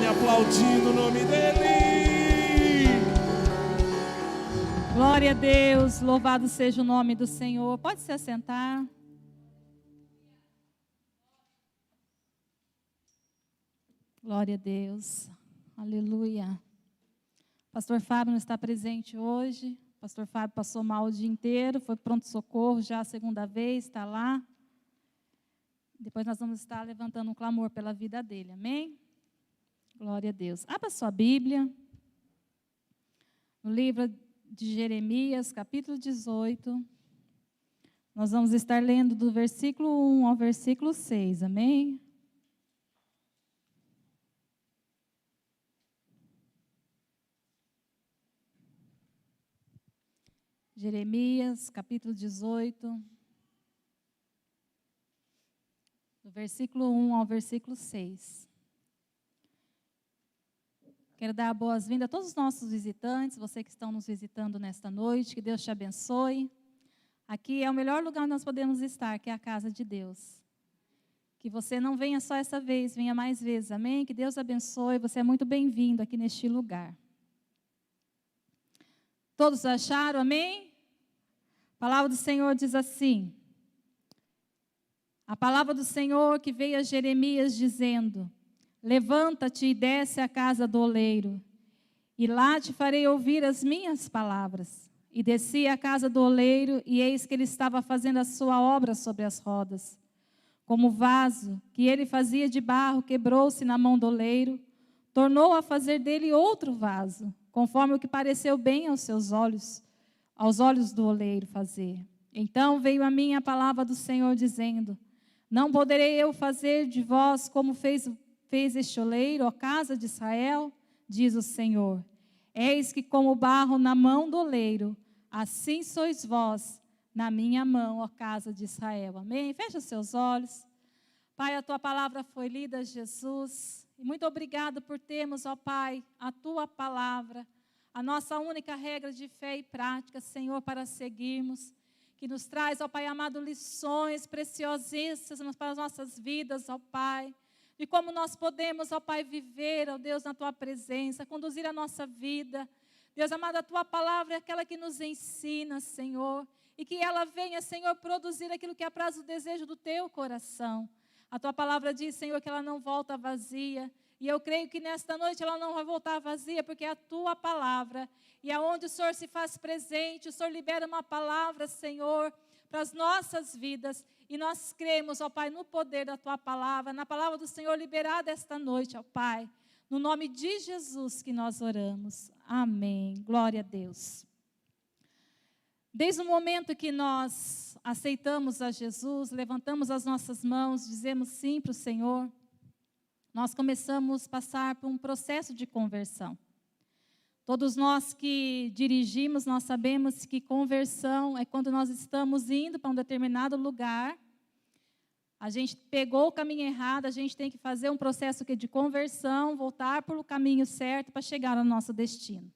aplaudindo o nome dEle. Glória a Deus, louvado seja o nome do Senhor. Pode se assentar. Glória a Deus, aleluia. Pastor Fábio não está presente hoje. Pastor Fábio passou mal o dia inteiro, foi pronto-socorro já a segunda vez, está lá. Depois nós vamos estar levantando um clamor pela vida dele, amém? Glória a Deus. Abra sua Bíblia, no livro de Jeremias, capítulo 18. Nós vamos estar lendo do versículo 1 ao versículo 6, amém? Jeremias, capítulo 18, do versículo 1 ao versículo 6. Quero dar boas-vindas a todos os nossos visitantes, vocês que estão nos visitando nesta noite, que Deus te abençoe. Aqui é o melhor lugar onde nós podemos estar, que é a casa de Deus. Que você não venha só essa vez, venha mais vezes, amém? Que Deus abençoe, você é muito bem-vindo aqui neste lugar. Todos acharam, amém? A palavra do Senhor diz assim: a palavra do Senhor que veio a Jeremias dizendo: levanta-te e desce à casa do oleiro, e lá te farei ouvir as minhas palavras. E desci à casa do oleiro, e eis que ele estava fazendo a sua obra sobre as rodas. Como o vaso que ele fazia de barro quebrou-se na mão do oleiro, tornou a fazer dele outro vaso, conforme o que pareceu bem aos seus olhos, aos olhos do oleiro fazer. Então veio a mim a palavra do Senhor dizendo: não poderei eu fazer de vós como fez este oleiro, ó casa de Israel? Diz o Senhor. Eis que como o barro na mão do oleiro, assim sois vós na minha mão, ó casa de Israel. Amém? Fecha os seus olhos. Pai, a tua palavra foi lida, Jesus. E muito obrigado por termos, ó Pai, a tua palavra, a nossa única regra de fé e prática, Senhor, para seguirmos, que nos traz, ó Pai amado, lições preciosíssimas para as nossas vidas, ó Pai, de como nós podemos, ó Pai, viver, ó Deus, na tua presença, conduzir a nossa vida. Deus amado, a tua palavra é aquela que nos ensina, Senhor, e que ela venha, Senhor, produzir aquilo que apraz o desejo do teu coração. A tua palavra diz, Senhor, que ela não volta vazia. E eu creio que nesta noite ela não vai voltar vazia, porque é a tua palavra. E aonde o Senhor se faz presente, o Senhor libera uma palavra, Senhor, para as nossas vidas. E nós cremos, ó Pai, no poder da tua palavra, na palavra do Senhor liberada esta noite, ó Pai. No nome de Jesus que nós oramos. Amém. Glória a Deus. Desde o momento que nós aceitamos a Jesus, levantamos as nossas mãos, dizemos sim para o Senhor, nós começamos a passar por um processo de conversão. Todos nós que dirigimos, nós sabemos que conversão é quando nós estamos indo para um determinado lugar, a gente pegou o caminho errado, a gente tem que fazer um processo de conversão, voltar para o caminho certo para chegar ao nosso destino.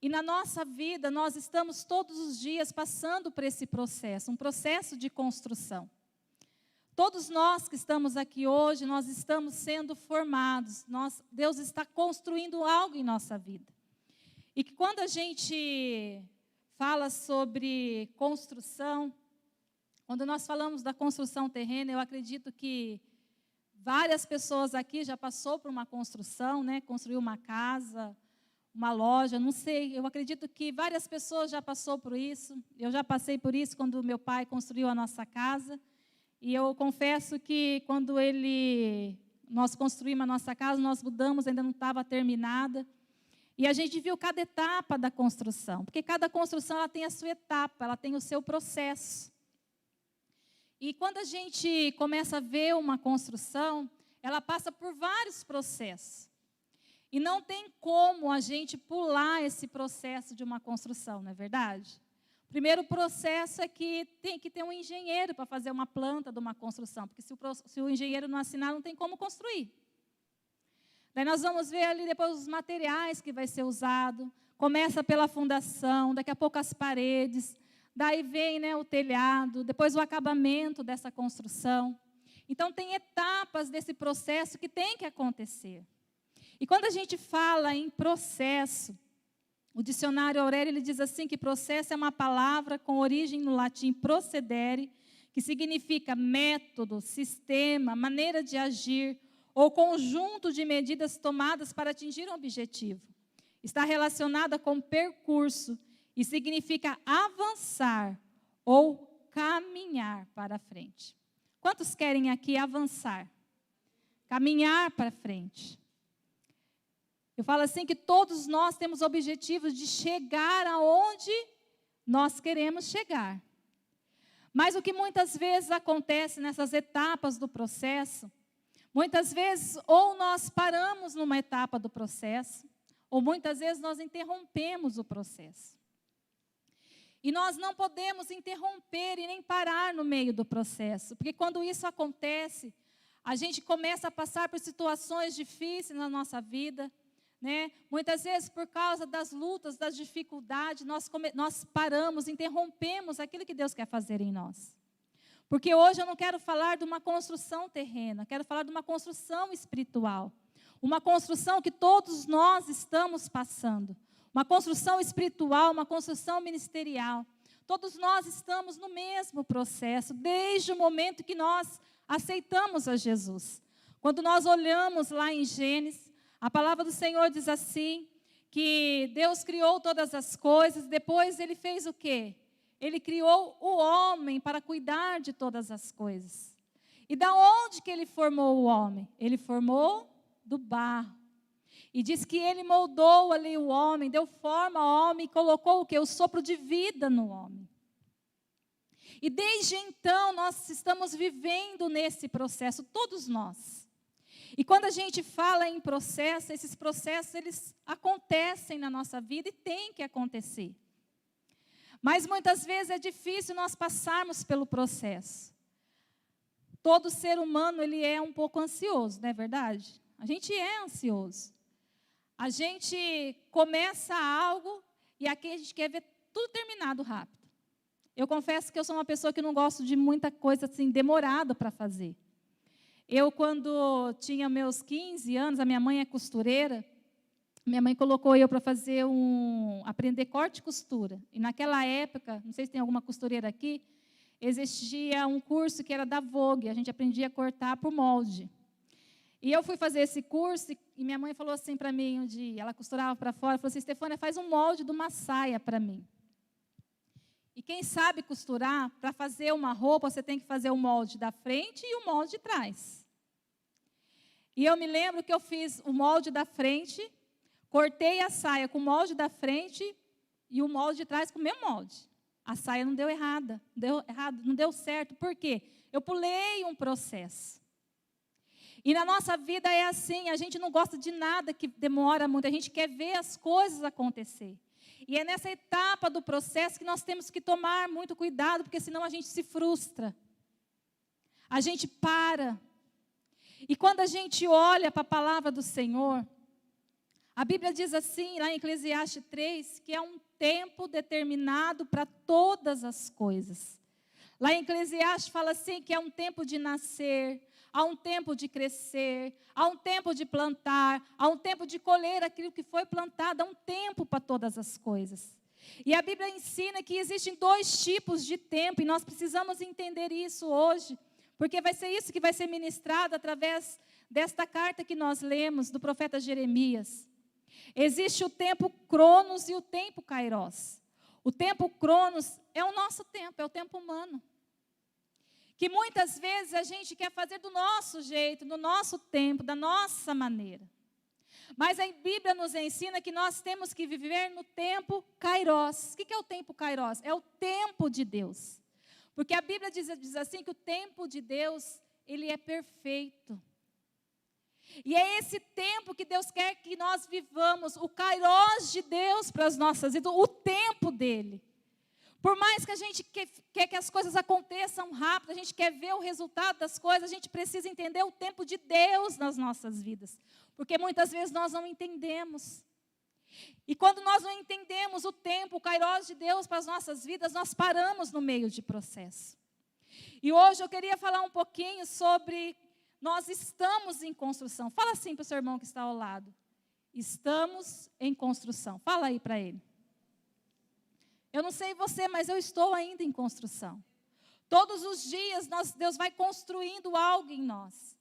E na nossa vida, nós estamos todos os dias passando por esse processo, um processo de construção. Todos nós que estamos aqui hoje, nós estamos sendo formados. Deus está construindo algo em nossa vida. E que quando a gente fala sobre construção, quando nós falamos da construção terrena, eu acredito que várias pessoas aqui já passou por uma construção, né? Construiu uma casa, uma loja, não sei. Eu acredito que várias pessoas já passou por isso. Eu já passei por isso quando meu pai construiu a nossa casa. E eu confesso que quando nós construímos a nossa casa, nós mudamos, ainda não estava terminada. E a gente viu cada etapa da construção, porque cada construção ela tem a sua etapa, ela tem o seu processo. E quando a gente começa a ver uma construção, ela passa por vários processos. E não tem como a gente pular esse processo de uma construção, não é verdade? O primeiro processo é que tem que ter um engenheiro para fazer uma planta de uma construção, porque se o engenheiro não assinar, não tem como construir. Daí nós vamos ver ali depois os materiais que vai ser usado, começa pela fundação, daqui a pouco as paredes, daí vem, né, o telhado, depois o acabamento dessa construção. Então tem etapas desse processo que tem que acontecer. E quando a gente fala em processo, o dicionário Aurélio ele diz assim que processo é uma palavra com origem no latim procedere, que significa método, sistema, maneira de agir ou conjunto de medidas tomadas para atingir um objetivo. Está relacionada com percurso e significa avançar ou caminhar para frente. Quantos querem aqui avançar? Caminhar para frente. Eu falo assim que todos nós temos objetivos de chegar aonde nós queremos chegar. Mas o que muitas vezes acontece nessas etapas do processo, muitas vezes ou nós paramos numa etapa do processo, ou muitas vezes nós interrompemos o processo. E nós não podemos interromper e nem parar no meio do processo, porque quando isso acontece, a gente começa a passar por situações difíceis na nossa vida, né? Muitas vezes por causa das lutas, das dificuldades, nós paramos, interrompemos aquilo que Deus quer fazer em nós. Porque hoje eu não quero falar de uma construção terrena, quero falar de uma construção espiritual. Uma construção que todos nós estamos passando. Uma construção espiritual, uma construção ministerial. Todos nós estamos no mesmo processo, desde o momento que nós aceitamos a Jesus. Quando nós olhamos lá em Gênesis, a palavra do Senhor diz assim, que Deus criou todas as coisas, depois Ele fez o quê? Ele criou o homem para cuidar de todas as coisas. E da onde que Ele formou o homem? Ele formou do barro. E diz que Ele moldou ali o homem, deu forma ao homem e colocou o quê? O sopro de vida no homem. E desde então nós estamos vivendo nesse processo, todos nós. E quando a gente fala em processo, esses processos eles acontecem na nossa vida e tem que acontecer. Mas muitas vezes é difícil nós passarmos pelo processo. Todo ser humano ele é um pouco ansioso, não é verdade? A gente é ansioso. A gente começa algo e aqui a gente quer ver tudo terminado rápido. Eu confesso que eu sou uma pessoa que não gosto de muita coisa assim demorada para fazer. Eu, quando tinha meus 15 anos, a minha mãe é costureira, minha mãe colocou eu para fazer aprender corte e costura. E naquela época, não sei se tem alguma costureira aqui, existia um curso que era da Vogue, a gente aprendia a cortar por molde. E eu fui fazer esse curso e minha mãe falou assim para mim um dia, ela costurava para fora, falou assim, Estefânia, faz um molde de uma saia para mim. E quem sabe costurar, para fazer uma roupa, você tem que fazer o molde da frente e o molde de trás. E eu me lembro que eu fiz o molde da frente, cortei a saia com o molde da frente e o molde de trás com o mesmo molde. A saia não deu errado, não deu certo. Por quê? Eu pulei um processo. E na nossa vida é assim, a gente não gosta de nada que demora muito, a gente quer ver as coisas acontecer. E é nessa etapa do processo que nós temos que tomar muito cuidado, porque senão a gente se frustra. A gente para. E quando a gente olha para a palavra do Senhor, a Bíblia diz assim, lá em Eclesiastes 3, que é um tempo determinado para todas as coisas. Lá em Eclesiastes fala assim, que é um tempo de nascer, há um tempo de crescer, há um tempo de plantar, há um tempo de colher aquilo que foi plantado, há um tempo para todas as coisas. E a Bíblia ensina que existem 2 tipos de tempo, e nós precisamos entender isso hoje, porque vai ser isso que vai ser ministrado através desta carta que nós lemos, do profeta Jeremias. Existe o tempo Cronos e o tempo Kairos. O tempo Cronos é o nosso tempo, é o tempo humano. Que muitas vezes a gente quer fazer do nosso jeito, no nosso tempo, da nossa maneira. Mas a Bíblia nos ensina que nós temos que viver no tempo Kairos. O que é o tempo Kairos? É o tempo de Deus. Porque a Bíblia diz assim que o tempo de Deus, ele é perfeito. E é esse tempo que Deus quer que nós vivamos, o Kairos de Deus para as nossas vidas, o tempo dele. Por mais que a gente quer que as coisas aconteçam rápido, a gente quer ver o resultado das coisas, a gente precisa entender o tempo de Deus nas nossas vidas. Porque muitas vezes nós não entendemos. E quando nós não entendemos o tempo, o Kairos de Deus para as nossas vidas, nós paramos no meio de processo. E hoje eu queria falar um pouquinho sobre nós estamos em construção. Fala assim para o seu irmão que está ao lado. estamos em construção. Fala aí para ele. Eu não sei você, mas eu estou ainda em construção. Todos os dias Deus vai construindo algo em nós.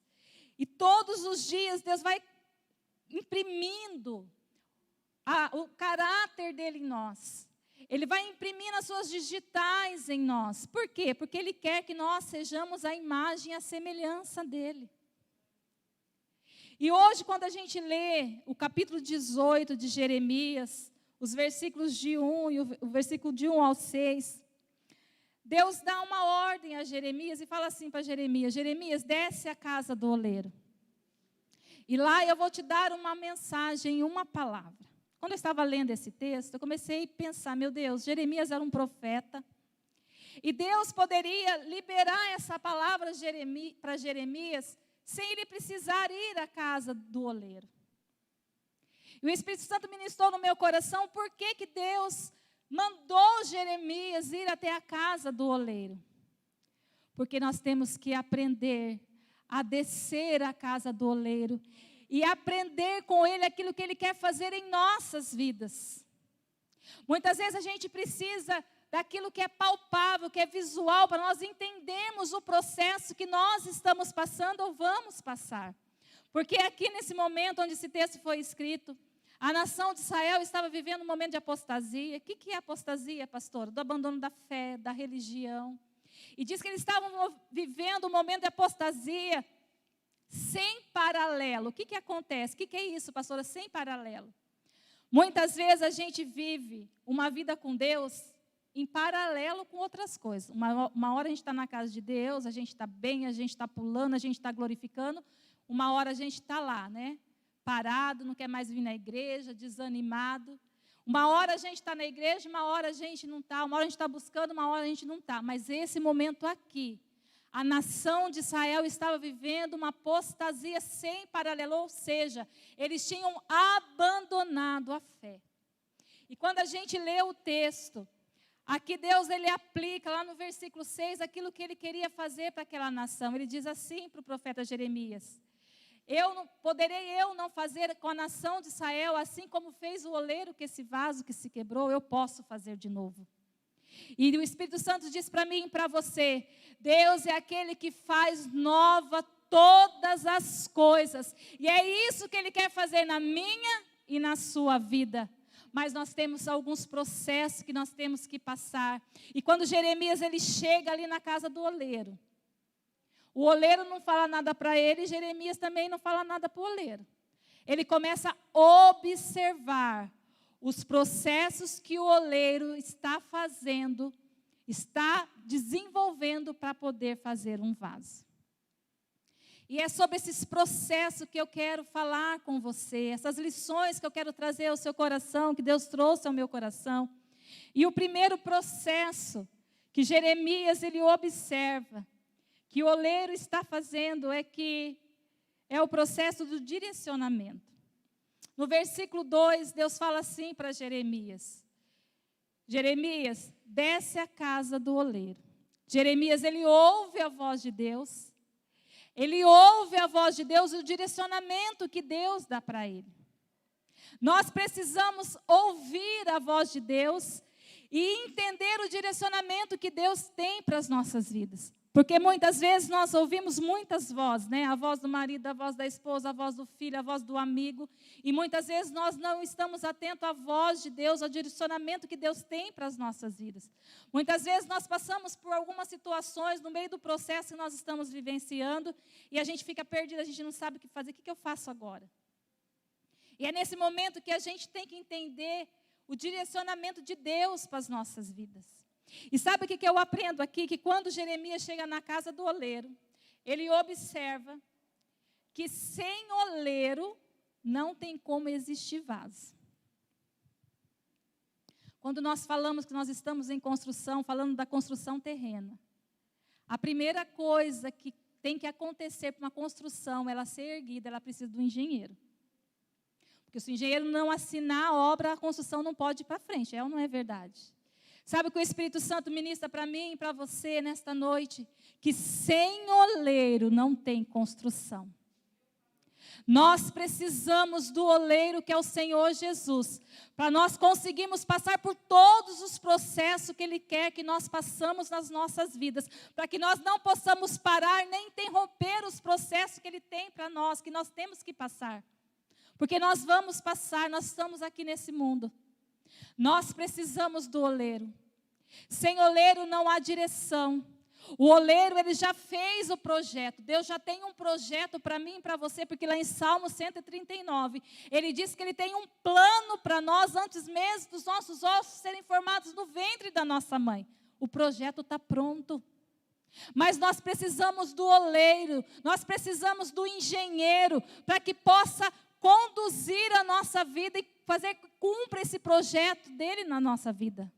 E todos os dias Deus vai imprimindo o caráter dele em nós. Ele vai imprimindo as suas digitais em nós. Por quê? Porque Ele quer que nós sejamos a imagem e a semelhança dEle. E hoje, quando a gente lê o capítulo 18 de Jeremias, os versículos de 1 e o versículo de 1 ao 6, Deus dá uma ordem a Jeremias e fala assim para Jeremias: Jeremias, desce à casa do oleiro. E lá eu vou te dar uma mensagem, uma palavra. Quando eu estava lendo esse texto, eu comecei a pensar, meu Deus, Jeremias era um profeta. E Deus poderia liberar essa palavra para Jeremias sem ele precisar ir à casa do oleiro. E o Espírito Santo ministrou no meu coração por que Deus mandou Jeremias ir até a casa do oleiro. Porque nós temos que aprender a descer à casa do oleiro e aprender com ele aquilo que ele quer fazer em nossas vidas. Muitas vezes a gente precisa daquilo que é palpável, que é visual, para nós entendermos o processo que nós estamos passando ou vamos passar. Porque aqui nesse momento onde esse texto foi escrito, a nação de Israel estava vivendo um momento de apostasia. O que é apostasia, pastora? Do abandono da fé, da religião. E diz que eles estavam vivendo um momento de apostasia sem paralelo. O que acontece? O que é isso, pastora? Sem paralelo. Muitas vezes a gente vive uma vida com Deus em paralelo com outras coisas. Uma hora a gente está na casa de Deus, a gente está bem, a gente está pulando, a gente está glorificando. Uma hora a gente está lá, né? Parado, não quer mais vir na igreja, desanimado. Uma hora a gente está na igreja, uma hora a gente não está. Uma hora a gente está buscando, uma hora a gente não está. Mas esse momento aqui, a nação de Israel estava vivendo uma apostasia sem paralelo, ou seja, eles tinham abandonado a fé. E quando a gente lê o texto, aqui Deus ele aplica lá no versículo 6 aquilo que ele queria fazer para aquela nação. Ele diz assim para o profeta Jeremias: poderei eu não fazer com a nação de Israel, assim como fez o oleiro com esse vaso que se quebrou, eu posso fazer de novo. E o Espírito Santo diz para mim e para você: Deus é aquele que faz nova todas as coisas. E é isso que Ele quer fazer na minha e na sua vida. Mas nós temos alguns processos que nós temos que passar. E quando Jeremias ele chega ali na casa do oleiro, o oleiro não fala nada para ele, e Jeremias também não fala nada para o oleiro. Ele começa a observar os processos que o oleiro está fazendo, está desenvolvendo para poder fazer um vaso. E é sobre esses processos que eu quero falar com você, essas lições que eu quero trazer ao seu coração, que Deus trouxe ao meu coração. E o primeiro processo que Jeremias ele observa, que o oleiro está fazendo, é o processo do direcionamento. No versículo 2, Deus fala assim para Jeremias: Jeremias, desce à casa do oleiro. Jeremias, ele ouve a voz de Deus. Ele ouve a voz de Deus e o direcionamento que Deus dá para ele. Nós precisamos ouvir a voz de Deus e entender o direcionamento que Deus tem para as nossas vidas. Porque muitas vezes nós ouvimos muitas vozes, né? A voz do marido, a voz da esposa, a voz do filho, a voz do amigo. E muitas vezes nós não estamos atentos à voz de Deus, ao direcionamento que Deus tem para as nossas vidas. Muitas vezes nós passamos por algumas situações no meio do processo que nós estamos vivenciando e a gente fica perdido, a gente não sabe o que fazer. O que eu faço agora? E é nesse momento que a gente tem que entender o direcionamento de Deus para as nossas vidas. E sabe o que eu aprendo aqui? Que quando Jeremias chega na casa do oleiro, ele observa que sem oleiro não tem como existir vaso. Quando nós falamos que nós estamos em construção, falando da construção terrena, a primeira coisa que tem que acontecer para uma construção, ela ser erguida, ela precisa do engenheiro. Porque se o engenheiro não assinar a obra, a construção não pode ir para frente, é ou não é verdade? Sabe o que o Espírito Santo ministra para mim e para você nesta noite? Que sem oleiro não tem construção. Nós precisamos do oleiro que é o Senhor Jesus, para nós conseguirmos passar por todos os processos que Ele quer que nós passamos nas nossas vidas, para que nós não possamos parar nem interromper os processos que Ele tem para nós, que nós temos que passar. Porque nós vamos passar, nós estamos aqui nesse mundo. Nós precisamos do oleiro. Sem oleiro não há direção. O oleiro, ele já fez o projeto. Deus já tem um projeto para mim e para você, porque lá em Salmo 139, ele diz que ele tem um plano para nós antes mesmo dos nossos ossos serem formados no ventre da nossa mãe. O projeto está pronto. Mas nós precisamos do oleiro, nós precisamos do engenheiro, para que possa conduzir a nossa vida e fazer que cumpra esse projeto dele na nossa vida.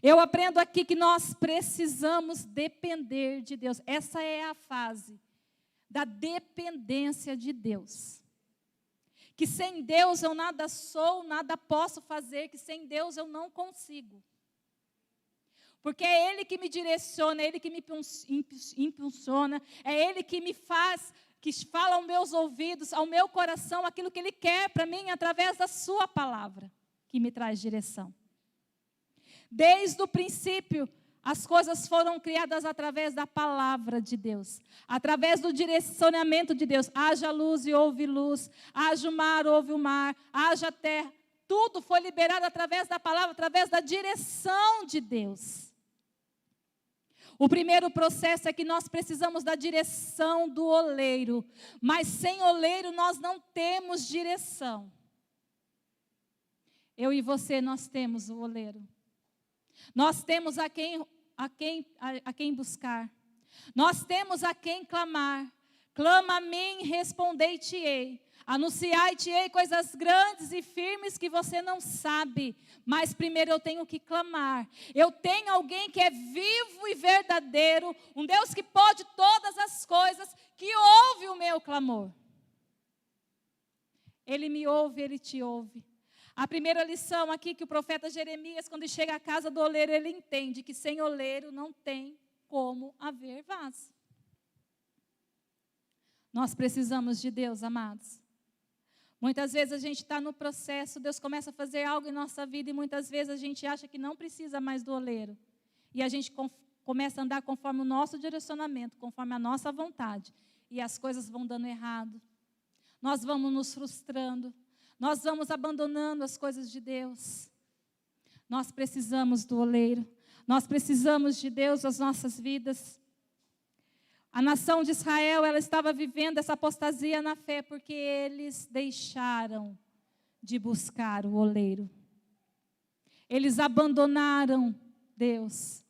Eu aprendo aqui que nós precisamos depender de Deus. Essa é a fase da dependência de Deus. Que sem Deus eu nada sou, nada posso fazer, que sem Deus eu não consigo. Porque é Ele que me direciona, é Ele que me impulsiona, é Ele que me faz, que fala aos meus ouvidos, ao meu coração, aquilo que Ele quer para mim através da sua palavra, que me traz direção. Desde o princípio, as coisas foram criadas através da palavra de Deus, através do direcionamento de Deus. Haja luz e houve luz, haja o mar, houve o mar, haja terra. Tudo foi liberado através da palavra, através da direção de Deus. O primeiro processo é que nós precisamos da direção do oleiro, mas sem oleiro nós não temos direção. Eu e você, nós temos o oleiro. Nós temos a quem buscar. Nós temos a quem clamar. Clama a mim, respondei-te-ei. Anunciai-te-ei coisas grandes e firmes que você não sabe. Mas primeiro eu tenho que clamar. Eu tenho alguém que é vivo e verdadeiro. Um Deus que pode todas as coisas, que ouve o meu clamor. Ele me ouve, Ele te ouve. A primeira lição aqui que o profeta Jeremias, quando chega à casa do oleiro, ele entende que sem oleiro não tem como haver vaso. Nós precisamos de Deus, amados. Muitas vezes a gente está no processo, Deus começa a fazer algo em nossa vida e muitas vezes a gente acha que não precisa mais do oleiro. E a gente começa a andar conforme o nosso direcionamento, conforme a nossa vontade. E as coisas vão dando errado. Nós vamos nos frustrando. Nós vamos abandonando as coisas de Deus. Nós precisamos do oleiro. Nós precisamos de Deus nas nossas vidas. A nação de Israel, ela estava vivendo essa apostasia na fé, porque eles deixaram de buscar o oleiro. Eles abandonaram Deus.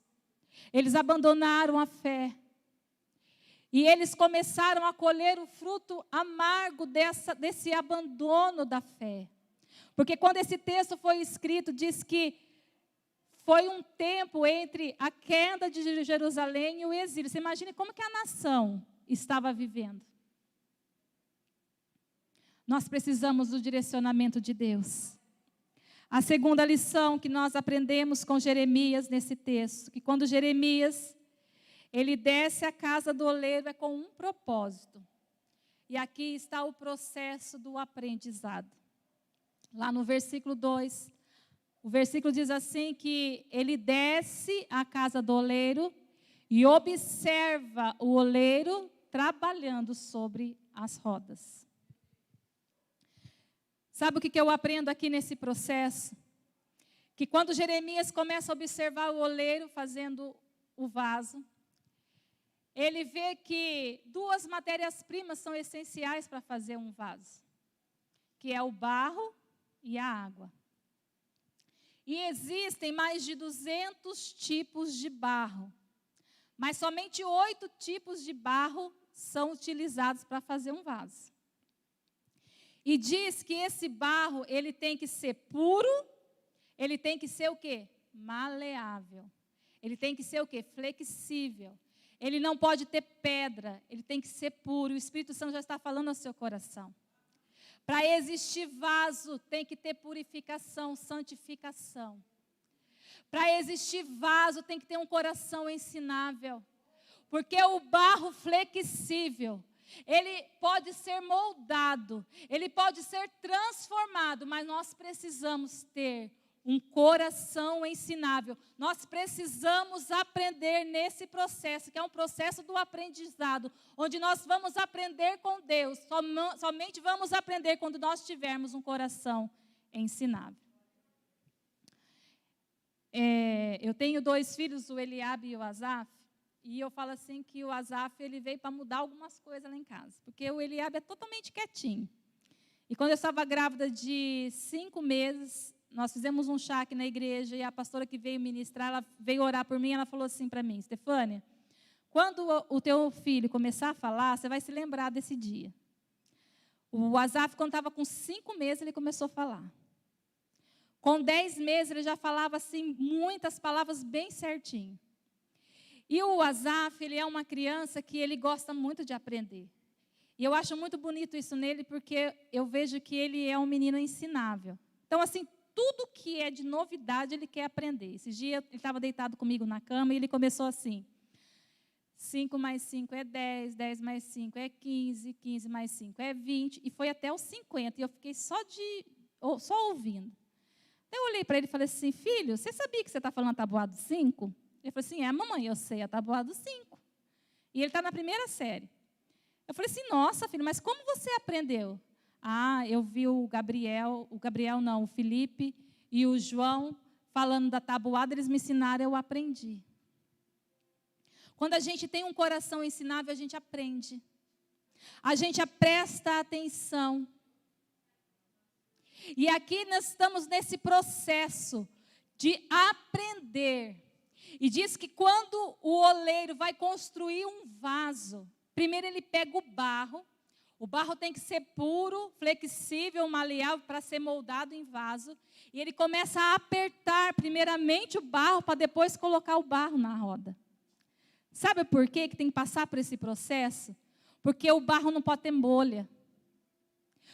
Eles abandonaram a fé. E eles começaram a colher o fruto amargo desse abandono da fé. Porque quando esse texto foi escrito, diz que foi um tempo entre a queda de Jerusalém e o exílio. Você imagina como que a nação estava vivendo. Nós precisamos do direcionamento de Deus. A segunda lição que nós aprendemos com Jeremias nesse texto, que quando Jeremias ele desce à casa do oleiro é com um propósito. E aqui está o processo do aprendizado. Lá no versículo 2, o versículo diz assim que ele desce à casa do oleiro e observa o oleiro trabalhando sobre as rodas. Sabe o que eu aprendo aqui nesse processo? Que quando Jeremias começa a observar o oleiro fazendo o vaso, ele vê que duas matérias-primas são essenciais para fazer um vaso, que é o barro e a água. E existem mais de 200 tipos de barro, mas somente 8 tipos de barro são utilizados para fazer um vaso. E diz que esse barro, ele tem que ser puro, ele tem que ser o quê? Maleável. Ele tem que ser o quê? Flexível. Ele não pode ter pedra, ele tem que ser puro. O Espírito Santo já está falando ao seu coração. Para existir vaso, tem que ter purificação, santificação. Para existir vaso, tem que ter um coração ensinável. Porque o barro flexível, ele pode ser moldado, ele pode ser transformado, mas nós precisamos ter um coração ensinável. Nós precisamos aprender nesse processo, que é um processo do aprendizado, onde nós vamos aprender com Deus. Somente vamos aprender quando nós tivermos um coração ensinável. Eu tenho 2 filhos, o Eliabe e o Asaf, e eu falo assim que o Asaf ele veio para mudar algumas coisas lá em casa, porque o Eliabe é totalmente quietinho. E quando eu estava grávida de 5 meses, nós fizemos um chá aqui na igreja, e a pastora que veio ministrar, ela veio orar por mim, ela falou assim para mim: Stefânia, quando o teu filho começar a falar, você vai se lembrar desse dia. O Asaf, quando estava com 5 meses, ele começou a falar. Com 10 meses, ele já falava assim, muitas palavras bem certinho. E o Asaf, ele é uma criança que ele gosta muito de aprender. E eu acho muito bonito isso nele, porque eu vejo que ele é um menino ensinável. Então, assim, tudo que é de novidade, ele quer aprender. Esses dias, ele estava deitado comigo na cama e ele começou assim: 5 mais 5 é 10, 10 mais 5 é 15, 15 mais 5 é 20, e foi até os 50, e eu fiquei só ouvindo. Eu olhei para ele e falei assim: filho, você sabia que você está falando a tabuada 5? Ele falou assim: mamãe, eu sei a tabuada 5. E ele está na 1ª série. Eu falei assim: nossa, filho, mas como você aprendeu? Eu vi o Felipe e o João falando da tabuada, eles me ensinaram, eu aprendi. Quando a gente tem um coração ensinável, a gente aprende. A gente presta atenção. E aqui nós estamos nesse processo de aprender. E diz que quando o oleiro vai construir um vaso, primeiro ele pega o barro tem que ser puro, flexível, maleável para ser moldado em vaso. E ele começa a apertar primeiramente o barro para depois colocar o barro na roda. Sabe por quê que tem que passar por esse processo? Porque o barro não pode ter bolha.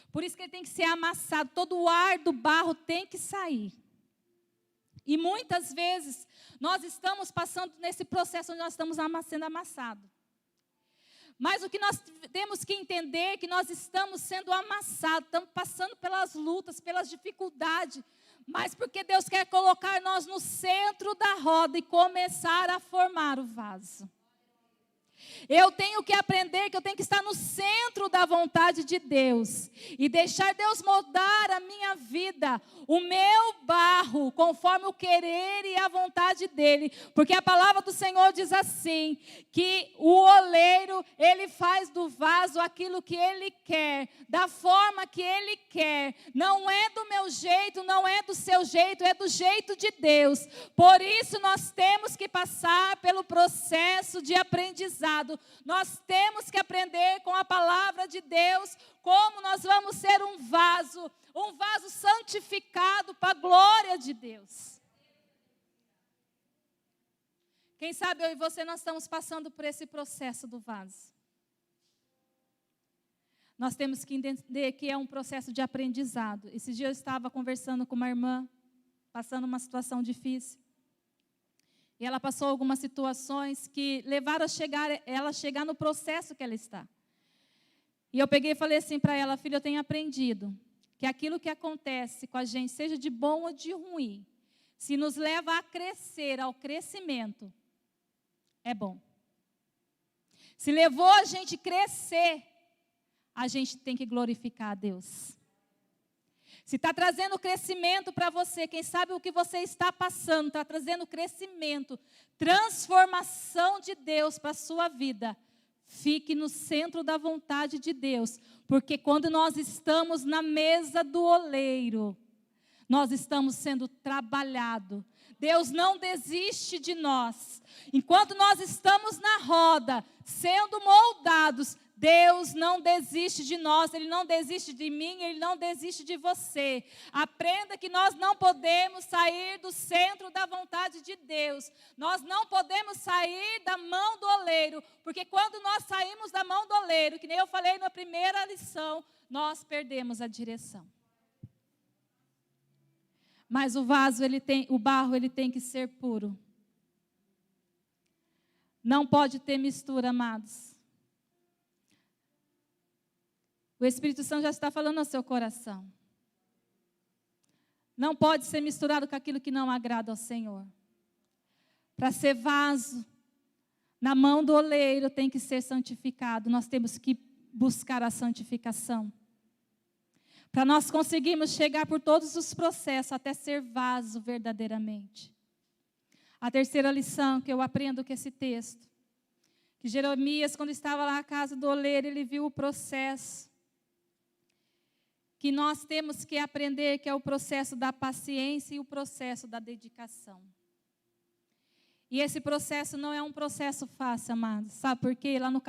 Por isso que ele tem que ser amassado, todo o ar do barro tem que sair. E muitas vezes nós estamos passando nesse processo onde nós estamos sendo amassados. Mas o que nós temos que entender é que nós estamos sendo amassados, estamos passando pelas lutas, pelas dificuldades, mas porque Deus quer colocar nós no centro da roda e começar a formar o vaso. Eu tenho que aprender que eu tenho que estar no centro da vontade de Deus e deixar Deus moldar a minha vida, o meu barro, conforme o querer e a vontade dEle. Porque a palavra do Senhor diz assim, que o oleiro, ele faz do vaso aquilo que ele quer, da forma que ele quer. Não é do meu jeito, não é do seu jeito, é do jeito de Deus. Por isso nós temos que passar pelo processo de aprendizado. Nós temos que aprender com a palavra de Deus como nós vamos ser um vaso santificado para a glória de Deus. Quem sabe eu e você nós estamos passando por esse processo do vaso. Nós temos que entender que é um processo de aprendizado. Esse dia eu estava conversando com uma irmã, passando uma situação difícil. E ela passou algumas situações que levaram ela a chegar no processo que ela está. E eu peguei e falei assim para ela: filha, eu tenho aprendido que aquilo que acontece com a gente, seja de bom ou de ruim, se nos leva a crescer, ao crescimento, é bom. Se levou a gente crescer, a gente tem que glorificar a Deus. Se está trazendo crescimento para você, quem sabe o que você está passando, está trazendo crescimento, transformação de Deus para a sua vida, fique no centro da vontade de Deus, porque quando nós estamos na mesa do oleiro, nós estamos sendo trabalhados. Deus não desiste de nós. Enquanto nós estamos na roda, sendo moldados, Deus não desiste de nós, Ele não desiste de mim, Ele não desiste de você. Aprenda que nós não podemos sair do centro da vontade de Deus. Nós não podemos sair da mão do oleiro, porque quando nós saímos da mão do oleiro, que nem eu falei na primeira lição, nós perdemos a direção. Mas o barro ele tem que ser puro. Não pode ter mistura, amados. O Espírito Santo já está falando ao seu coração. Não pode ser misturado com aquilo que não agrada ao Senhor. Para ser vaso, na mão do oleiro tem que ser santificado. Nós temos que buscar a santificação. Para nós conseguirmos chegar por todos os processos até ser vaso verdadeiramente. A terceira lição que eu aprendo com esse texto, que Jeremias, quando estava lá na casa do oleiro, ele viu o processo que nós temos que aprender, que é o processo da paciência e o processo da dedicação. E esse processo não é um processo fácil, amados. Sabe por quê? Lá no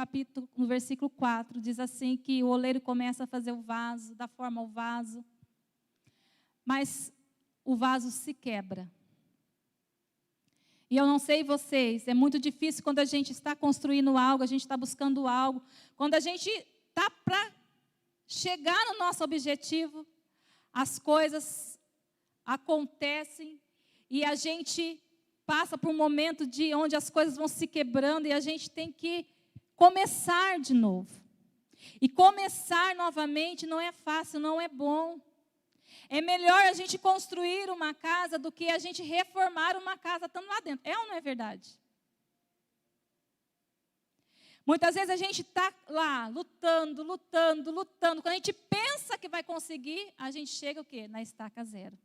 versículo 4, diz assim que o oleiro começa a fazer o vaso, dá forma ao vaso. Mas o vaso se quebra. E eu não sei vocês, é muito difícil quando a gente está construindo algo, a gente está buscando algo. Quando a gente está para chegar no nosso objetivo, as coisas acontecem e a gente passa por um momento de onde as coisas vão se quebrando e a gente tem que começar de novo. E começar novamente não é fácil, não é bom. É melhor a gente construir uma casa do que a gente reformar uma casa estando lá dentro. É ou não é verdade? Muitas vezes a gente está lá, lutando. Quando a gente pensa que vai conseguir, a gente chega o quê? Na estaca zero.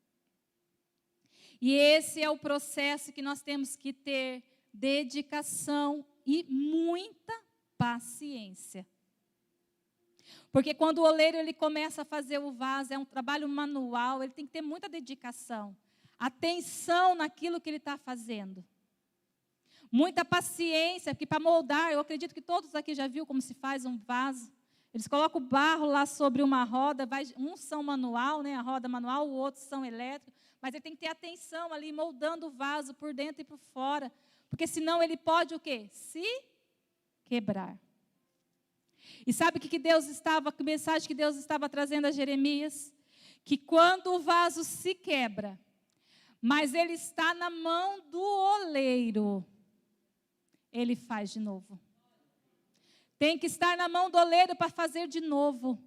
E esse é o processo que nós temos que ter dedicação e muita paciência. Porque quando o oleiro ele começa a fazer o vaso, é um trabalho manual, ele tem que ter muita dedicação, atenção naquilo que ele está fazendo. Muita paciência, porque para moldar, eu acredito que todos aqui já viram como se faz um vaso. Eles colocam o barro lá sobre uma roda, uns são manual, né, a roda manual, o outro são elétrico, mas ele tem que ter atenção ali, moldando o vaso por dentro e por fora, porque senão ele pode o quê? Se quebrar. E sabe o que que mensagem que Deus estava trazendo a Jeremias? Que quando o vaso se quebra, mas ele está na mão do oleiro, ele faz de novo. Tem que estar na mão do oleiro para fazer de novo.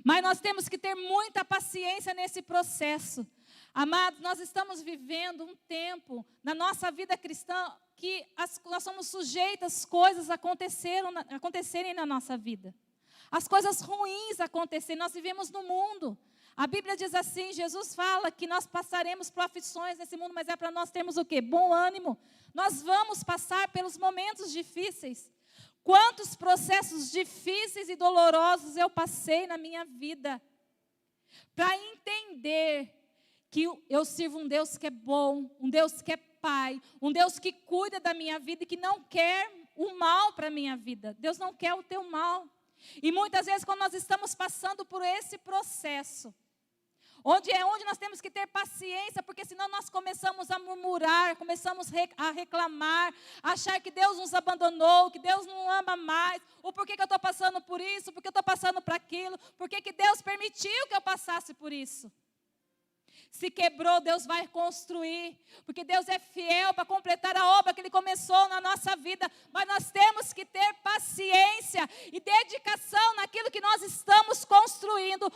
Mas nós temos que ter muita paciência nesse processo. Amados, nós estamos vivendo um tempo na nossa vida cristã que nós somos sujeitas coisas acontecerem na nossa vida. As coisas ruins acontecerem, nós vivemos no mundo. A Bíblia diz assim, Jesus fala que nós passaremos por aflições nesse mundo, mas é para nós termos o quê? Bom ânimo. Nós vamos passar pelos momentos difíceis. Quantos processos difíceis e dolorosos eu passei na minha vida para entender que eu sirvo um Deus que é bom, um Deus que é Pai, um Deus que cuida da minha vida e que não quer o mal para a minha vida. Deus não quer o teu mal. E muitas vezes quando nós estamos passando por esse processo, onde nós temos que ter paciência, porque senão nós começamos a murmurar, começamos a reclamar, a achar que Deus nos abandonou, que Deus não ama mais, ou por que eu estou passando por isso, por que eu estou passando por aquilo, por que Deus permitiu que eu passasse por isso. Se quebrou, Deus vai construir, porque Deus é fiel para completar a obra que Ele começou na nossa vida, mas nós temos que ter paciência e dedicação naquilo que nós estamos construindo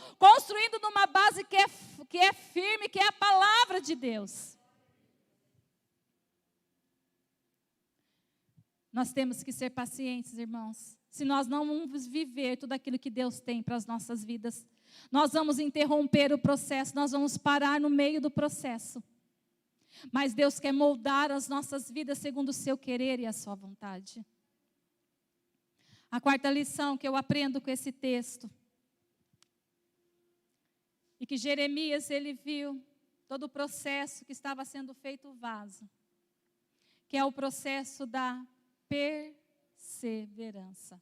numa base que é firme, que é a palavra de Deus. Nós temos que ser pacientes, irmãos, se nós não vamos viver tudo aquilo que Deus tem para as nossas vidas. Nós vamos interromper o processo, nós vamos parar no meio do processo. Mas Deus quer moldar as nossas vidas segundo o seu querer e a sua vontade. A quarta lição que eu aprendo com esse texto, e que Jeremias, ele viu todo o processo que estava sendo feito o vaso, que é o processo da perseverança.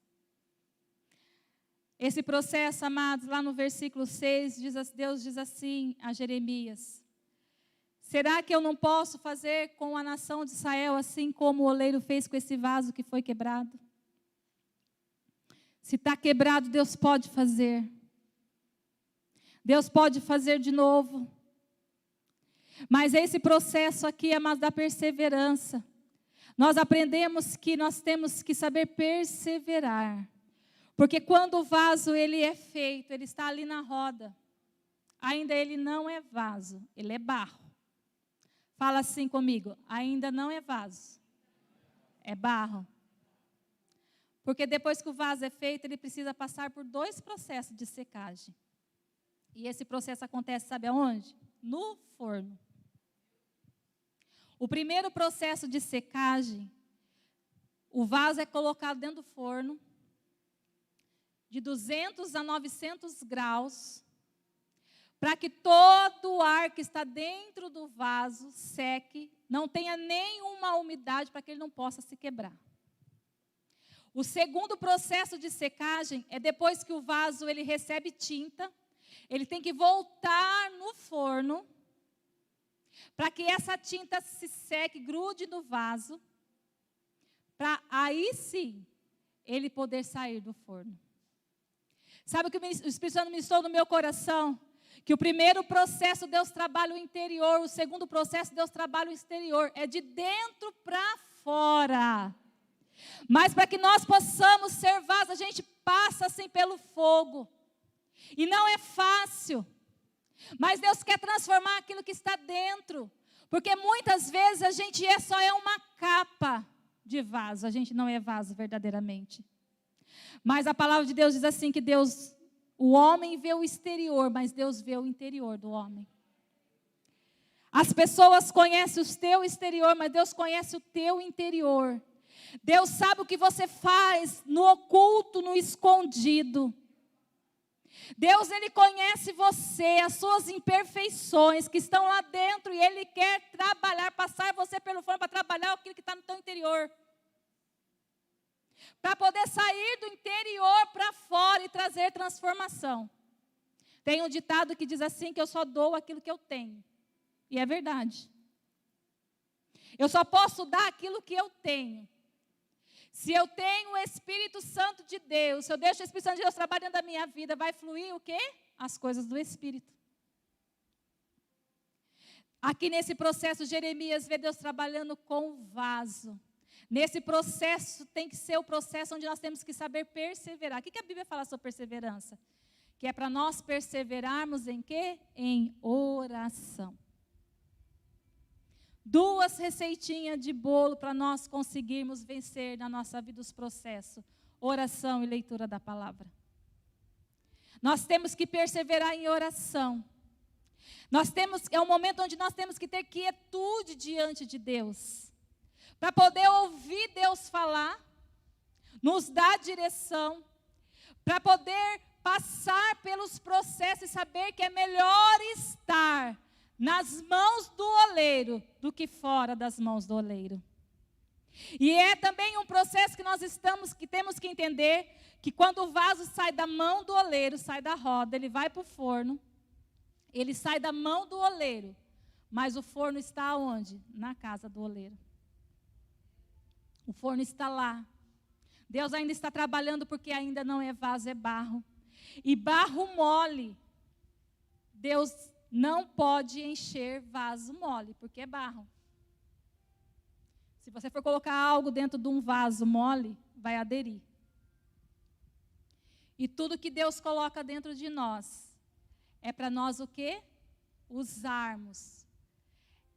Esse processo, amados, lá no versículo 6, Deus diz assim a Jeremias: será que eu não posso fazer com a nação de Israel assim como o oleiro fez com esse vaso que foi quebrado? Se está quebrado, Deus pode fazer. Deus pode fazer de novo. Mas esse processo aqui, amados, da perseverança, nós aprendemos que nós temos que saber perseverar. Porque quando o vaso ele é feito, ele está ali na roda, ainda ele não é vaso, ele é barro. Fala assim comigo, ainda não é vaso, é barro. Porque depois que o vaso é feito, ele precisa passar por 2 processos de secagem. E esse processo acontece, sabe aonde? No forno. O primeiro processo de secagem, o vaso é colocado dentro do forno, de 200 a 900 graus, para que todo o ar que está dentro do vaso seque, não tenha nenhuma umidade para que ele não possa se quebrar. O segundo processo de secagem é depois que o vaso ele recebe tinta, ele tem que voltar no forno, para que essa tinta se seque, grude no vaso, para aí sim ele poder sair do forno. Sabe o que o Espírito Santo ministrou no meu coração? Que o primeiro processo Deus trabalha o interior, o segundo processo Deus trabalha o exterior, é de dentro para fora. Mas para que nós possamos ser vasos, a gente passa assim pelo fogo. E não é fácil. Mas Deus quer transformar aquilo que está dentro. Porque muitas vezes a gente só é uma capa de vaso. A gente não é vaso verdadeiramente. Mas a palavra de Deus diz assim que o homem vê o exterior, mas Deus vê o interior do homem. As pessoas conhecem o teu exterior, mas Deus conhece o teu interior. Deus sabe o que você faz no oculto, no escondido. Deus, Ele conhece você, as suas imperfeições que estão lá dentro e Ele quer trabalhar, passar você pelo forno para trabalhar aquilo que está no teu interior. Para poder sair do interior para fora e trazer transformação. Tem um ditado que diz assim, que eu só dou aquilo que eu tenho. E é verdade. Eu só posso dar aquilo que eu tenho. Se eu tenho o Espírito Santo de Deus, se eu deixo o Espírito Santo de Deus trabalhando na minha vida, vai fluir o quê? As coisas do Espírito. Aqui nesse processo, Jeremias vê Deus trabalhando com o vaso. Nesse processo, tem que ser o processo onde nós temos que saber perseverar. O que a Bíblia fala sobre perseverança? Que é para nós perseverarmos em quê? Em oração. 2 receitinhas de bolo para nós conseguirmos vencer na nossa vida os processos. Oração e leitura da palavra. Nós temos que perseverar em oração. É um momento onde nós temos que ter quietude diante de Deus. Para poder ouvir Deus falar, nos dar direção, para poder passar pelos processos e saber que é melhor estar nas mãos do oleiro do que fora das mãos do oleiro. E é também um processo que temos que entender que quando o vaso sai da mão do oleiro, sai da roda, ele vai para o forno, ele sai da mão do oleiro, mas o forno está onde? Na casa do oleiro. O forno está lá. Deus ainda está trabalhando porque ainda não é vaso, é barro. E barro mole, Deus não pode encher vaso mole, porque é barro. Se você for colocar algo dentro de um vaso mole, vai aderir. E tudo que Deus coloca dentro de nós, é para nós o quê? Usarmos.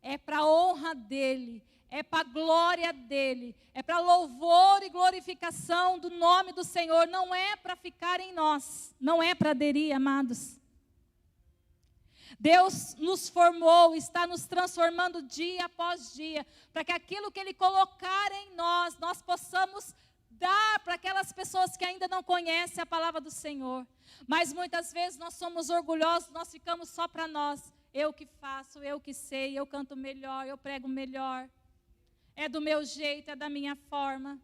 É para a honra dEle, é para a glória dEle, é para louvor e glorificação do nome do Senhor, não é para ficar em nós, não é para aderir, amados. Deus nos formou, está nos transformando dia após dia, para que aquilo que Ele colocar em nós, nós possamos dar para aquelas pessoas que ainda não conhecem a palavra do Senhor. Mas muitas vezes nós somos orgulhosos, nós ficamos só para nós. Eu que faço, eu que sei, eu canto melhor, eu prego melhor. É do meu jeito, é da minha forma.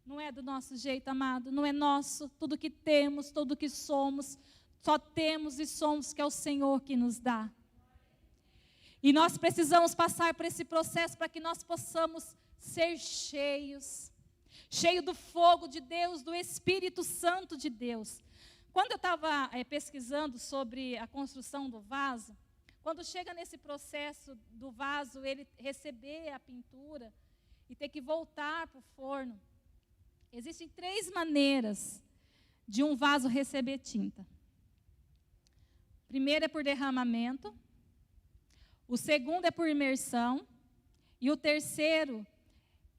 Não é do nosso jeito, amado, não é nosso. Tudo que temos, tudo que somos, só temos e somos que é o Senhor que nos dá. E nós precisamos passar por esse processo para que nós possamos ser cheios do fogo de Deus, do Espírito Santo de Deus. Quando eu estava pesquisando sobre a construção do vaso, quando chega nesse processo do vaso, ele receber a pintura e ter que voltar para o forno, Existem 3 maneiras de um vaso receber tinta. Primeiro é por derramamento, o segundo é por imersão, e o terceiro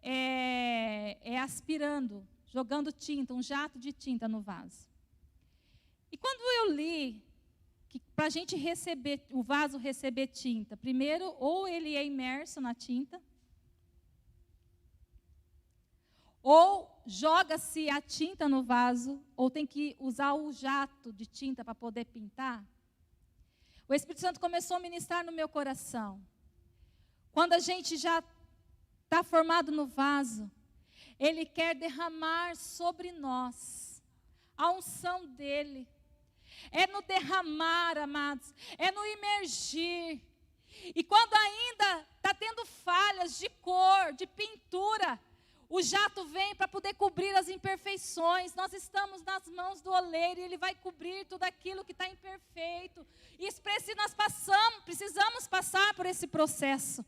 é aspirando, jogando tinta, um jato de tinta no vaso. E quando eu li que para a gente receber, o vaso receber tinta, primeiro ou ele é imerso na tinta, ou joga-se a tinta no vaso, ou tem que usar o jato de tinta para poder pintar. O Espírito Santo começou a ministrar no meu coração. Quando a gente já está formado no vaso, Ele quer derramar sobre nós a unção dEle. É no derramar, amados, é no imergir. E quando ainda está tendo falhas de cor, de pintura, o jato vem para poder cobrir as imperfeições. Nós estamos nas mãos do oleiro e ele vai cobrir tudo aquilo que está imperfeito. E nós precisamos passar por esse processo.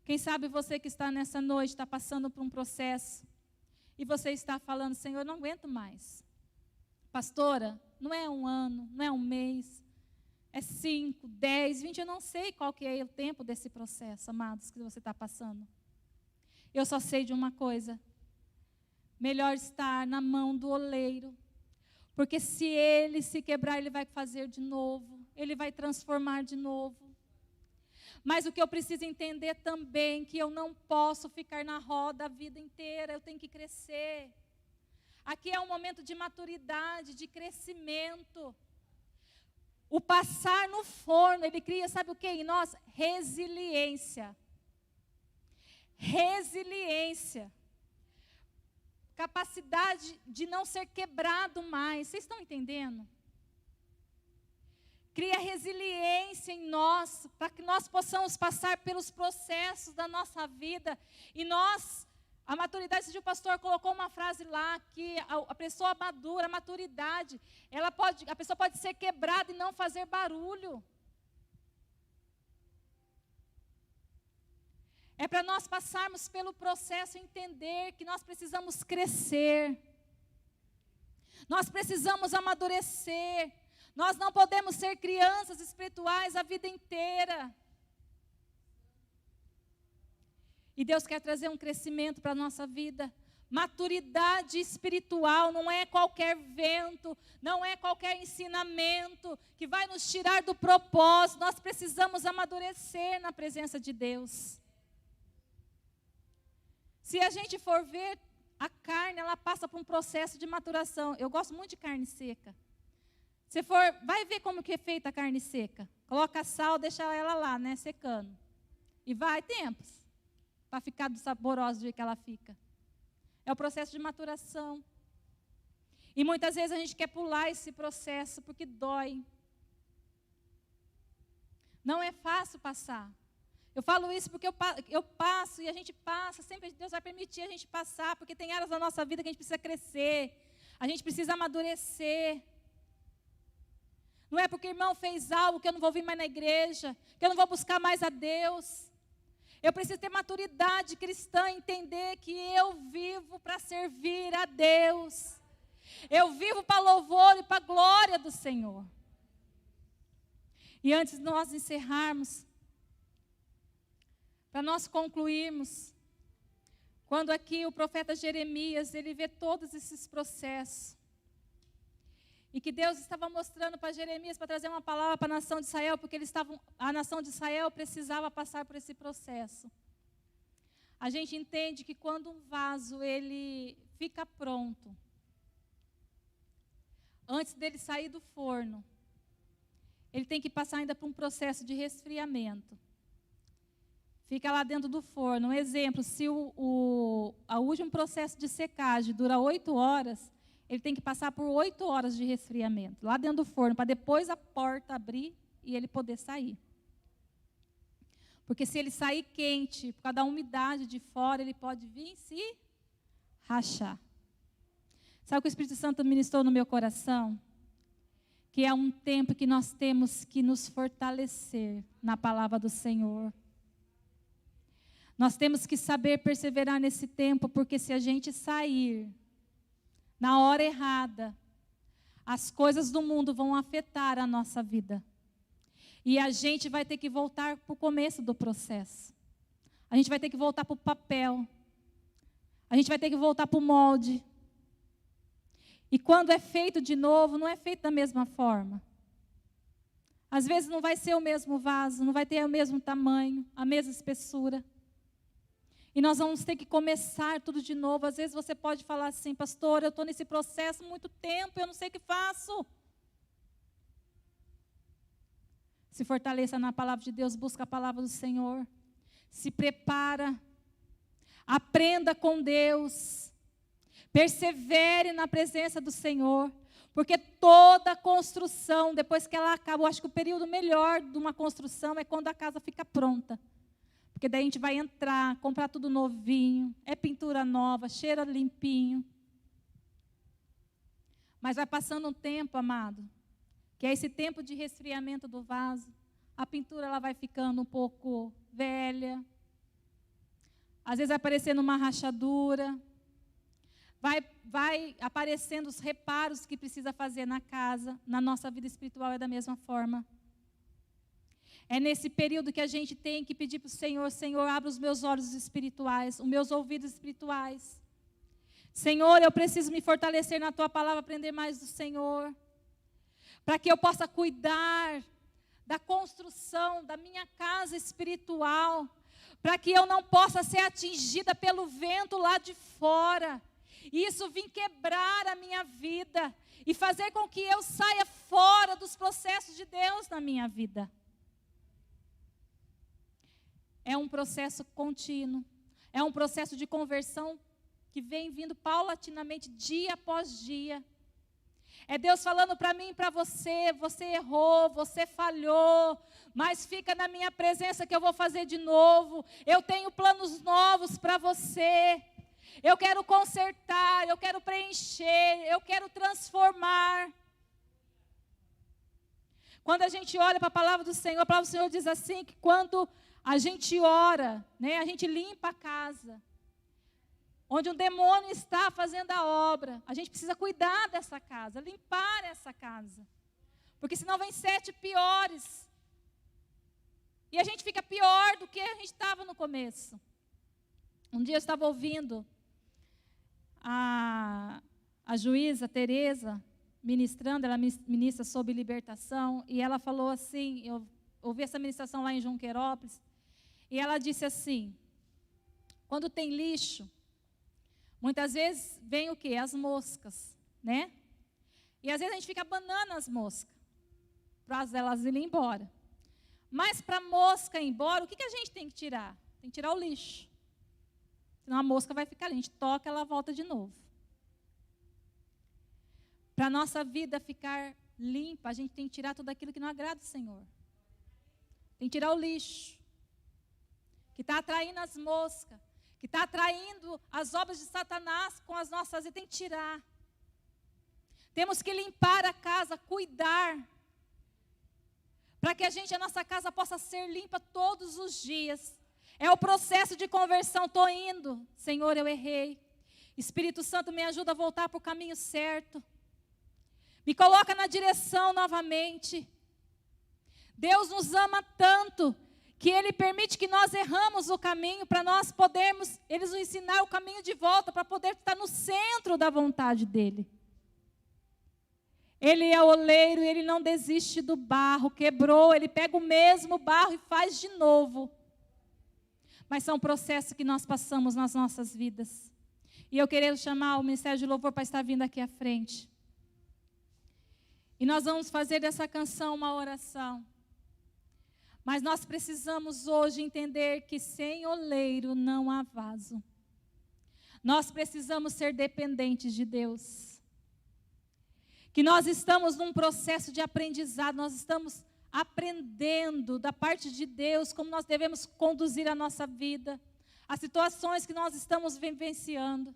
Quem sabe você que está nessa noite, está passando por um processo, e você está falando, Senhor, eu não aguento mais. Pastora, não é um ano, não é um mês, é 5, 10, 20, eu não sei qual que é o tempo desse processo, amados, que você está passando. Eu só sei de uma coisa, melhor estar na mão do oleiro, porque se ele se quebrar, ele vai fazer de novo, ele vai transformar de novo. Mas o que eu preciso entender também, que eu não posso ficar na roda a vida inteira, eu tenho que crescer. Aqui é um momento de maturidade, de crescimento. O passar no forno, ele cria, sabe o que em nós? Resiliência. Resiliência. Capacidade de não ser quebrado mais. Vocês estão entendendo? Cria resiliência em nós, para que nós possamos passar pelos processos da nossa vida. E nós, a maturidade, o pastor colocou uma frase lá, que a pessoa madura, a maturidade, a pessoa pode ser quebrada e não fazer barulho. É para nós passarmos pelo processo e entender que nós precisamos crescer. Nós precisamos amadurecer. Nós não podemos ser crianças espirituais a vida inteira. E Deus quer trazer um crescimento para a nossa vida. Maturidade espiritual não é qualquer vento, não é qualquer ensinamento que vai nos tirar do propósito. Nós precisamos amadurecer na presença de Deus. Se a gente for ver, a carne, ela passa por um processo de maturação. Eu gosto muito de carne seca. Vai ver como que é feita a carne seca. Coloca sal, deixa ela lá, né, secando. E vai tempos para ficar do saboroso do jeito que ela fica. É o processo de maturação. E muitas vezes a gente quer pular esse processo porque dói. Não é fácil passar. Eu falo isso porque eu passo e a gente passa. Sempre Deus vai permitir a gente passar, porque tem áreas da nossa vida que a gente precisa crescer. A gente precisa amadurecer. Não é porque o irmão fez algo que eu não vou vir mais na igreja, que eu não vou buscar mais a Deus. Eu preciso ter maturidade cristã, entender que eu vivo para servir a Deus. Eu vivo para louvor e para glória do Senhor. E antes de nós encerrarmos, para nós concluirmos, quando aqui o profeta Jeremias, ele vê todos esses processos, e que Deus estava mostrando para Jeremias para trazer uma palavra para a nação de Israel, porque a nação de Israel precisava passar por esse processo. A gente entende que quando um vaso ele fica pronto, antes dele sair do forno, ele tem que passar ainda por um processo de resfriamento. Fica lá dentro do forno. Um exemplo, se o último processo de secagem dura 8 horas, ele tem que passar por 8 horas de resfriamento, lá dentro do forno, para depois a porta abrir e ele poder sair. Porque se ele sair quente, por causa da umidade de fora, ele pode vir e se rachar. Sabe o que o Espírito Santo ministrou no meu coração? Que é um tempo que nós temos que nos fortalecer na palavra do Senhor. Nós temos que saber perseverar nesse tempo, porque se a gente sair na hora errada, as coisas do mundo vão afetar a nossa vida. E a gente vai ter que voltar para o começo do processo. A gente vai ter que voltar para o papel. A gente vai ter que voltar para o molde. E quando é feito de novo, não é feito da mesma forma. Às vezes não vai ser o mesmo vaso, não vai ter o mesmo tamanho, a mesma espessura. E nós vamos ter que começar tudo de novo. Às vezes você pode falar assim, pastor, eu estou nesse processo há muito tempo, eu não sei o que faço. Se fortaleça na palavra de Deus, busca a palavra do Senhor. Se prepara. Aprenda com Deus. Persevere na presença do Senhor. Porque toda construção, depois que ela acaba, eu acho que o período melhor de uma construção é quando a casa fica pronta. Porque daí a gente vai entrar, comprar tudo novinho, é pintura nova, cheira limpinho. Mas vai passando um tempo, amado, que é esse tempo de resfriamento do vaso. A pintura ela vai ficando um pouco velha. Às vezes vai aparecendo uma rachadura. Vai aparecendo os reparos que precisa fazer na casa. Na nossa vida espiritual é da mesma forma. É nesse período que a gente tem que pedir para o Senhor, Senhor, abra os meus olhos espirituais, os meus ouvidos espirituais. Senhor, eu preciso me fortalecer na Tua palavra, aprender mais do Senhor, para que eu possa cuidar da construção da minha casa espiritual, para que eu não possa ser atingida pelo vento lá de fora, e isso vir quebrar a minha vida, e fazer com que eu saia fora dos processos de Deus na minha vida. É um processo contínuo, é um processo de conversão que vem vindo paulatinamente, dia após dia. É Deus falando para mim e para você, você errou, você falhou, mas fica na minha presença que eu vou fazer de novo. Eu tenho planos novos para você. Eu quero consertar, eu quero preencher, eu quero transformar. Quando a gente olha para a palavra do Senhor, a palavra do Senhor diz assim, que quando a gente ora, né, a gente limpa a casa, onde um demônio está fazendo a obra, a gente precisa cuidar dessa casa, limpar essa casa, porque senão vem 7 piores, e a gente fica pior do que a gente estava no começo. Um dia eu estava ouvindo a juíza Tereza ministrando, ela ministra sobre libertação, e ela falou assim, eu ouvi essa ministração lá em Junquerópolis, e ela disse assim, quando tem lixo, muitas vezes vem o quê? As moscas, né? E às vezes a gente fica abanando as moscas, para elas irem embora. Mas para a mosca ir embora, o que a gente tem que tirar? Tem que tirar o lixo. Senão a mosca vai ficar ali, a gente toca, ela volta de novo. Para a nossa vida ficar limpa, a gente tem que tirar tudo aquilo que não agrada o Senhor. Tem que tirar o lixo, que está atraindo as moscas, que está atraindo as obras de Satanás com as nossas vidas, tem que tirar. Temos que limpar a casa, cuidar, para que a nossa casa possa ser limpa todos os dias. É o processo de conversão, estou indo, Senhor, eu errei. Espírito Santo, me ajuda a voltar para o caminho certo. Me coloca na direção novamente. Deus nos ama tanto, que Ele permite que nós erramos o caminho, para nós podermos, Ele nos ensinar o caminho de volta, para poder estar no centro da vontade dEle. Ele é oleiro, Ele não desiste do barro, quebrou, Ele pega o mesmo barro e faz de novo. Mas são processos que nós passamos nas nossas vidas. E eu quero chamar o Ministério de Louvor para estar vindo aqui à frente. E nós vamos fazer dessa canção uma oração. Mas nós precisamos hoje entender que sem oleiro não há vaso. Nós precisamos ser dependentes de Deus. Que nós estamos num processo de aprendizado, nós estamos aprendendo da parte de Deus como nós devemos conduzir a nossa vida, as situações que nós estamos vivenciando.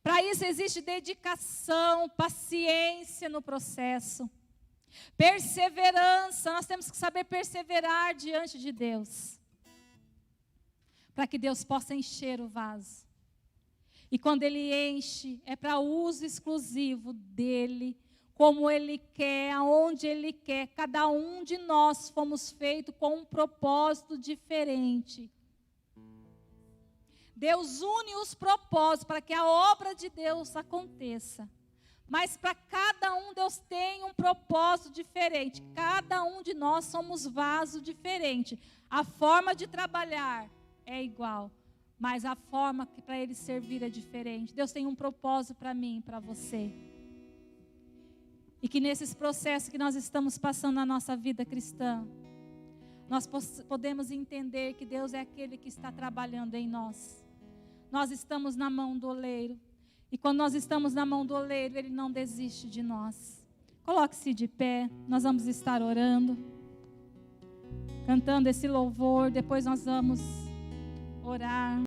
Para isso existe dedicação, paciência no processo. Perseverança, nós temos que saber perseverar diante de Deus. para que Deus possa encher o vaso. E quando Ele enche, é para uso exclusivo dEle, como Ele quer, aonde Ele quer. Cada um de nós fomos feitos com um propósito diferente. Deus une os propósitos para que a obra de Deus aconteça. Mas para cada um, Deus tem um propósito diferente. Cada um de nós somos vaso diferente. A forma de trabalhar é igual, mas a forma que para Ele servir é diferente. Deus tem um propósito para mim e para você. E que nesses processos que nós estamos passando na nossa vida cristã, nós podemos entender que Deus é aquele que está trabalhando em nós. Nós estamos na mão do oleiro. E quando nós estamos na mão do oleiro, Ele não desiste de nós. Coloque-se de pé, nós vamos estar orando, cantando esse louvor, depois nós vamos orar.